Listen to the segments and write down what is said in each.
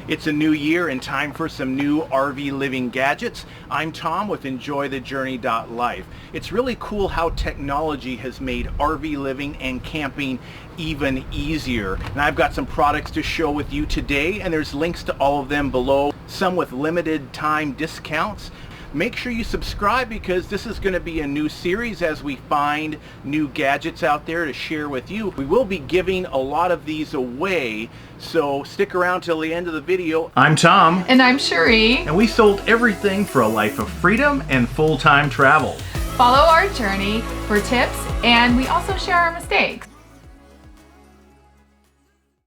It's a new year and time for some new RV living gadgets. I'm Tom with EnjoyTheJourney.Life. It's really cool how technology has made RV living and camping even easier. And I've got some products to show with you today, and there's links to all of them below, some with limited time discounts. Make sure you subscribe because this is going to be a new series as we find new gadgets out there to share with you. We will be giving a lot of these away, so stick around till the end of the video. I'm Tom. And I'm Cherie. And we sold everything for a life of freedom and full-time travel. Follow our journey for tips, and we also share our mistakes.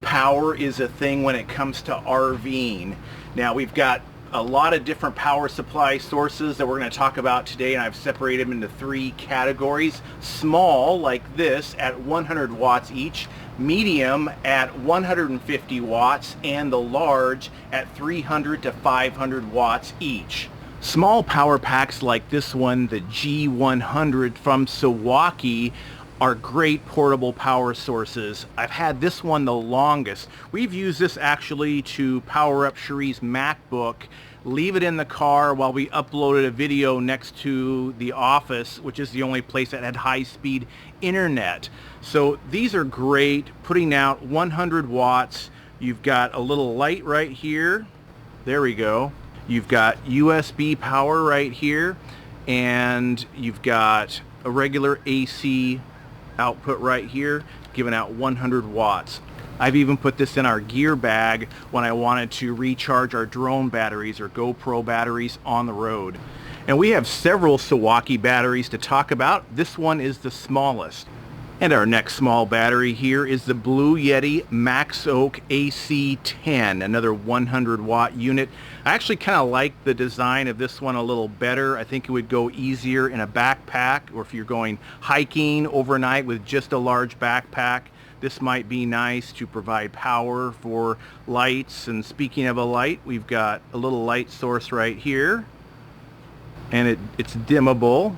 Power is a thing when it comes to RVing. Now we've got a lot of different power supply sources that we're going to talk about today, and I've separated them into three categories. Small, like this, at 100 watts each, medium at 150 watts, and the large at 300 to 500 watts each. Small power packs like this one, the G500 from Sawaki, are great portable power sources. I've had this one the longest. We've used this actually to power up CHERI'S MacBook, leave it in the car while we uploaded a video next to the office, which is the only place that had high-speed internet. So these are great, putting out 100 watts. You've got a little light right here. There we go. You've got USB power right here, and you've got a regular AC output right here, giving out 100 watts. I've even put this in our gear bag when I wanted to recharge our drone batteries or GoPro batteries on the road. And we have several Sawaki batteries to talk about. This one is the smallest. And our next small battery here is the Blue Yeti Max Oak AC10, another 100 watt unit. I actually kind of like the design of this one a little better. I think it would go easier in a backpack, or if you're going hiking overnight with just a large backpack. This might be nice to provide power for lights. And speaking of a light, we've got a little light source right here, and it's dimmable,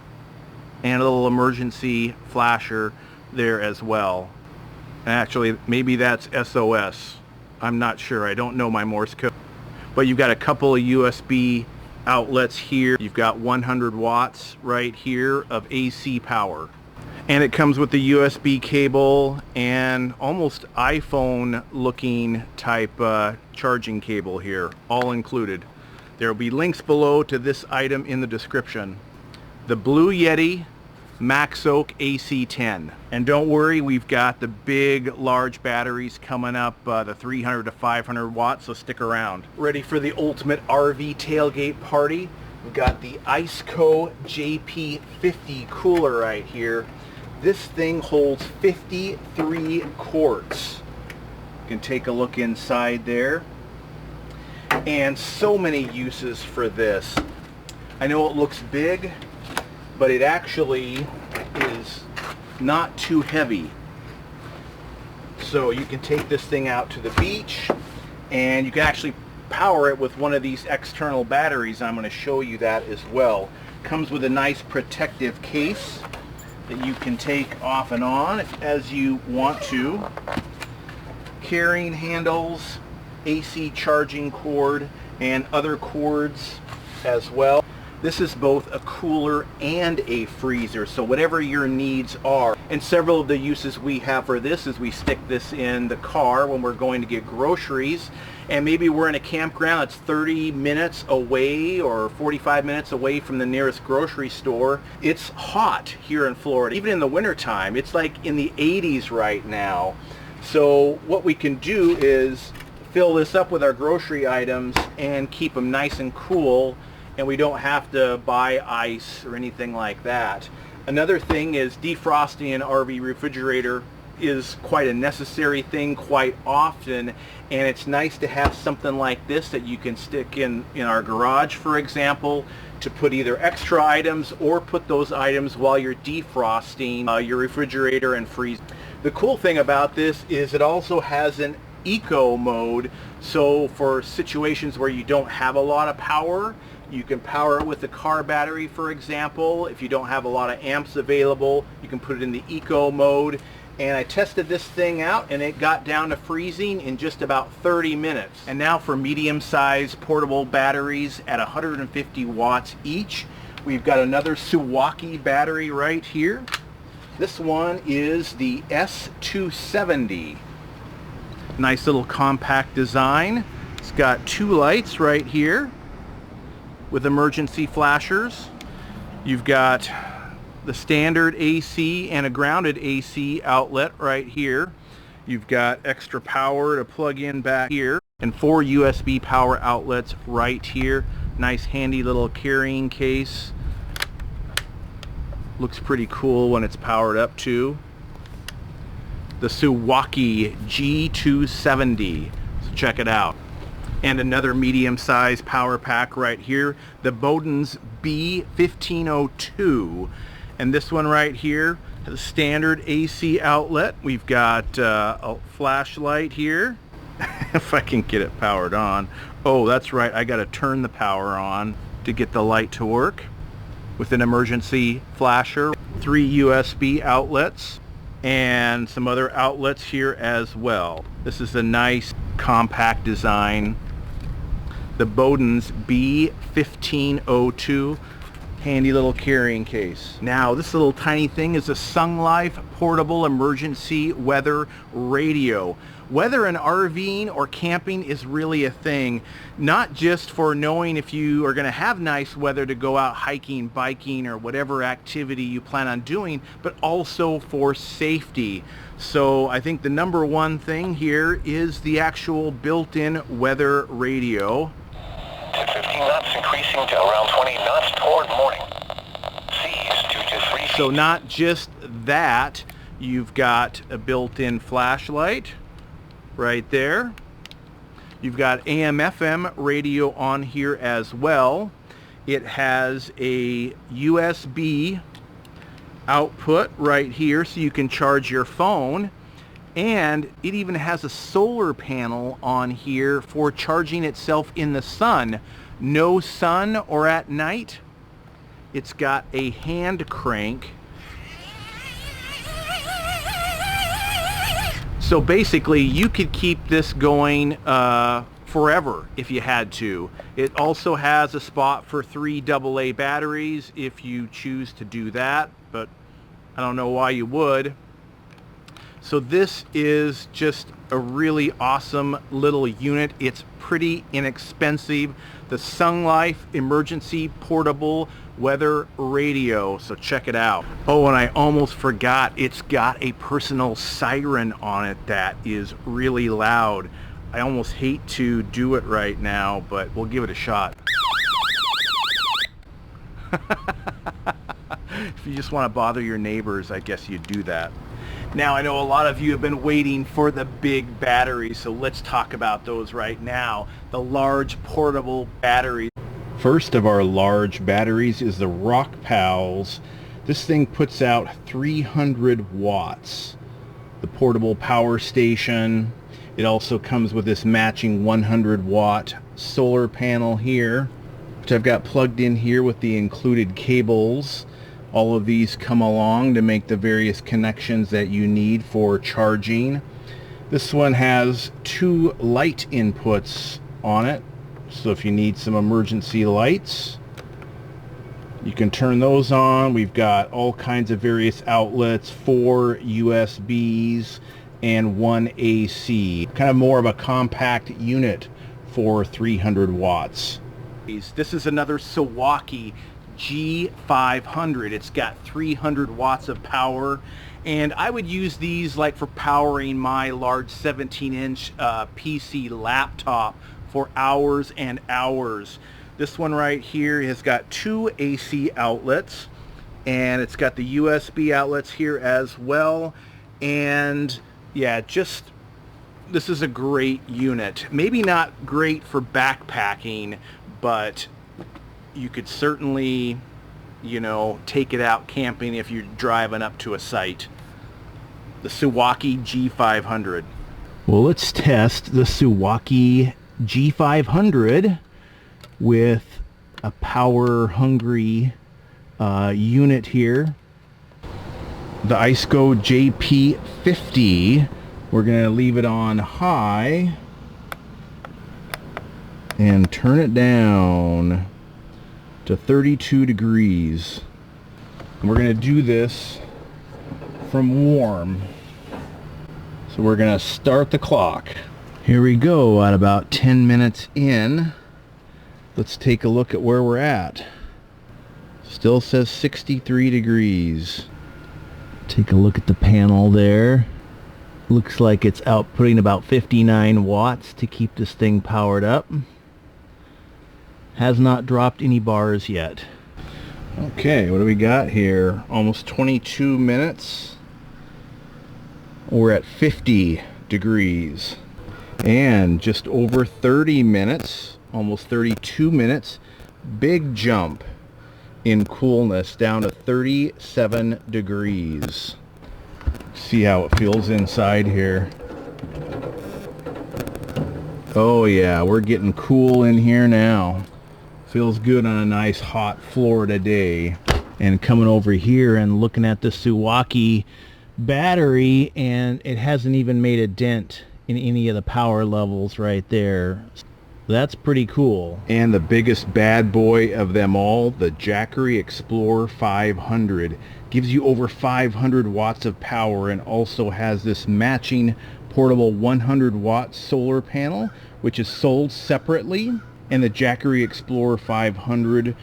and a little emergency flasher there as well. And actually, maybe that's SOS. I'm not sure. I don't know my Morse code. But you've got a couple of USB outlets here. You've got 100 watts right here of AC power. And it comes with the USB cable and almost iPhone looking type charging cable here, all included. There will be links below to this item in the description. The Blue Yeti Max Oak AC10. And don't worry, we've got the big large batteries coming up, the 300 to 500 watts, so stick around. Ready for the ultimate RV tailgate party? We've got the Iceco JP50 cooler right here. This thing holds 53 quarts. You can take a look inside there. And so many uses for this. I know it looks big, but it actually is not too heavy. So you can take this thing out to the beach, and you can actually power it with one of these external batteries. I'm going to show you that as well. Comes with a nice protective case that you can take off and on as you want to. Carrying handles, AC charging cord, and other cords as well. This is both a cooler and a freezer, so whatever your needs are. And several of the uses we have for this is we stick this in the car when we're going to get groceries, and maybe we're in a campground that's 30 minutes away or 45 minutes away from the nearest grocery store. It's hot here in Florida, even in the wintertime. It's like in the 80s right now. So what we can do is fill this up with our grocery items and keep them nice and cool, and we don't have to buy ice or anything like that. Another thing is defrosting an RV refrigerator is quite a necessary thing quite often, and it's nice to have something like this that you can stick in our garage, for example, to put either extra items or put those items while you're defrosting your refrigerator and freezer. The cool thing about this is it also has an eco mode, so for situations where you don't have a lot of power, you can power it with the car battery, for example. If you don't have a lot of amps available, you can put it in the eco mode, And I tested this thing out and it got down to freezing in just about 30 minutes. And now for medium-sized portable batteries at 150 watts each, we've got another Sawaki battery right here. This one is the S270. Nice little compact design. It's got 2 lights right here with emergency flashers. You've got the standard AC and a grounded AC outlet right here. You've got extra power to plug in back here and 4 USB power outlets right here. Nice handy little carrying case. Looks pretty cool when it's powered up too. The Sawaki G500. So check it out. And another medium-sized power pack right here, the Bodens B1502. And this one right here has a standard AC outlet. We've got a flashlight here. If I can get it powered on. Oh, that's right, I gotta turn the power on to get the light to work. With an emergency flasher, 3 USB outlets, and some other outlets here as well. This is a nice compact design. The Bodens B1502. Handy little carrying case. Now this little tiny thing is a SungLife portable emergency weather radio. Weather in RVing or camping is really a thing, not just for knowing if you are going to have nice weather to go out hiking, biking, or whatever activity you plan on doing, but also for safety. So I think the number one thing here is the actual built-in weather radio. 15 knots increasing to around 20 knots toward morning. Seas 2 to 3 feet. So not just that, you've got a built-in flashlight right there. You've got AM/FM radio on here as well. It has a USB output right here so you can charge your phone. And it even has a solar panel on here for charging itself in the sun. No sun or at night. It's got a hand crank. So basically you could keep this going forever if you had to. It also has a spot for 3 AA batteries if you choose to do that, but I don't know why you would. So this is just a really awesome little unit. It's pretty inexpensive. The SungLife Emergency Portable Weather Radio. So check it out. Oh, and I almost forgot. It's got a personal siren on it that is really loud. I almost hate to do it right now, but we'll give it a shot. If you just want to bother your neighbors, I guess you'd do that. Now, I know a lot of you have been waiting for the big batteries, so let's talk about those right now. The large portable batteries. First of our large batteries is the Rockpals. This thing puts out 300 watts. The portable power station. It also comes with this matching 100 watt solar panel here, which I've got plugged in here with the included cables. All of these come along to make the various connections that you need for charging. This one has 2 light inputs on it, so if you need some emergency lights, you can turn those on. We've got all kinds of various outlets, 4 USBs and 1 AC. Kind of more of a compact unit for 300 watts. This is another Sawaki G500. It's got 300 watts of power, and I would use these like for powering my large 17-inch PC laptop for hours and hours. This one right here has got 2 AC outlets, and it's got the USB outlets here as well. And yeah, just this is a great unit. Maybe not great for backpacking, but you could certainly, you know, take it out camping if you're driving up to a site. The Sawaki G500. Well, let's test the Sawaki G500 with a power hungry unit here. the Iceco JP50. We're going to leave it on high and turn it down to 32 degrees. And we're going to do this from warm. So we're going to start the clock. Here we go at about 10 minutes in. Let's take a look at where we're at. Still says 63 degrees. Take a look at the panel there. Looks like it's outputting about 59 watts to keep this thing powered up. Has not dropped any bars yet. Okay, what do we got here? Almost 22 minutes. We're at 50 degrees. And just over 30 minutes, almost 32 minutes, big jump in coolness down to 37 degrees. See how it feels inside here. Oh yeah, we're getting cool in here now. Feels good on a nice hot Florida day. And coming over here and looking at the Sawaki battery, and it hasn't even made a dent in any of the power levels right there. That's pretty cool. And the biggest bad boy of them all, the Jakhary Explorer 500, gives you over 500 watts of power and also has this matching portable 100 watt solar panel, which is sold separately. And the Jakhary Explorer 500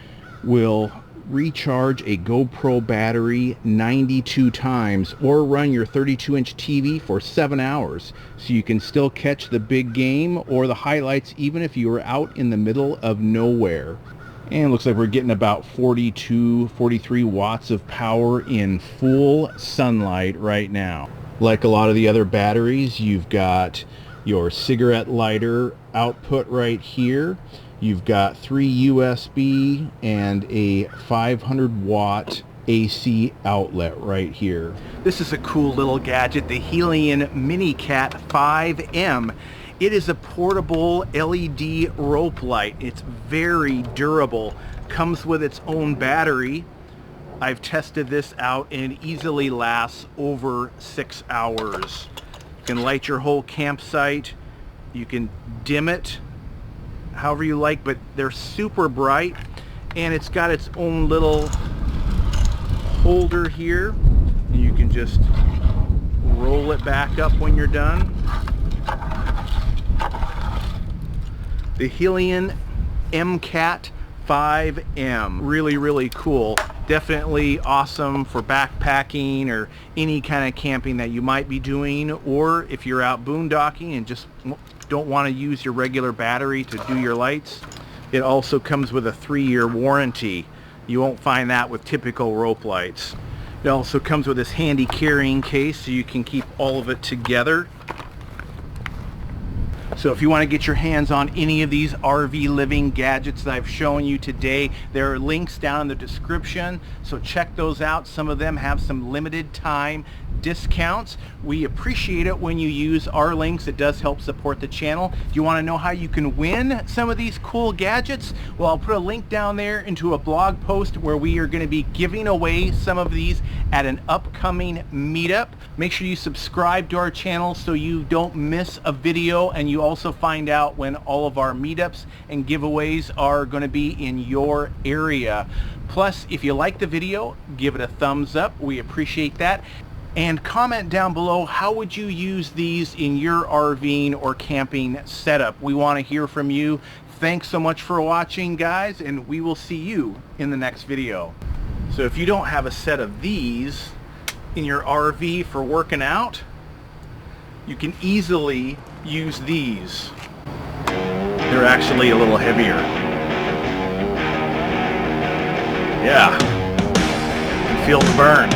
will recharge a GoPro battery 92 times or run your 32-inch TV for 7 hours, so you can still catch the big game or the highlights even if you are out in the middle of nowhere. And it looks like we're getting about 43 watts of power in full sunlight right now. Like a lot of the other batteries, you've got your cigarette lighter output right here. You've got 3 USB and a 500 watt AC outlet right here. This is a cool little gadget, the Hylian MiniCat 5M. It is a portable LED rope light. It's very durable. Comes with its own battery. I've tested this out and it easily lasts over 6 hours. You can light your whole campsite. You can dim it however you like, but they're super bright, and it's got its own little holder here, and you can just roll it back up when you're done. The Hylian MiniCat 5M, really cool. Definitely awesome for backpacking or any kind of camping that you might be doing, or if you're out boondocking and just don't want to use your regular battery to do your lights. It also comes with a 3-year warranty. You won't find that with typical rope lights. It also comes with this handy carrying case so you can keep all of it together. So if you want to get your hands on any of these RV living gadgets that I've shown you today, there are links down in the description, so check those out. Some of them have some limited time discounts. We appreciate it when you use our links. It does help support the channel. Do you want to know how you can win some of these cool gadgets? Well, I'll put a link down there into a blog post where we are going to be giving away some of these at an upcoming meetup. Make sure you subscribe to our channel so you don't miss a video, and you also find out when all of our meetups and giveaways are going to be in your area. Plus, if you like the video, give it a thumbs up. We appreciate that. And comment down below, how would you use these in your RVing or camping setup? We want to hear from you. Thanks so much for watching, guys, and we will see you in the next video. So if you don't have a set of these in your RV for working out, you can easily use these. They're actually a little heavier. Yeah, you can feel the burn.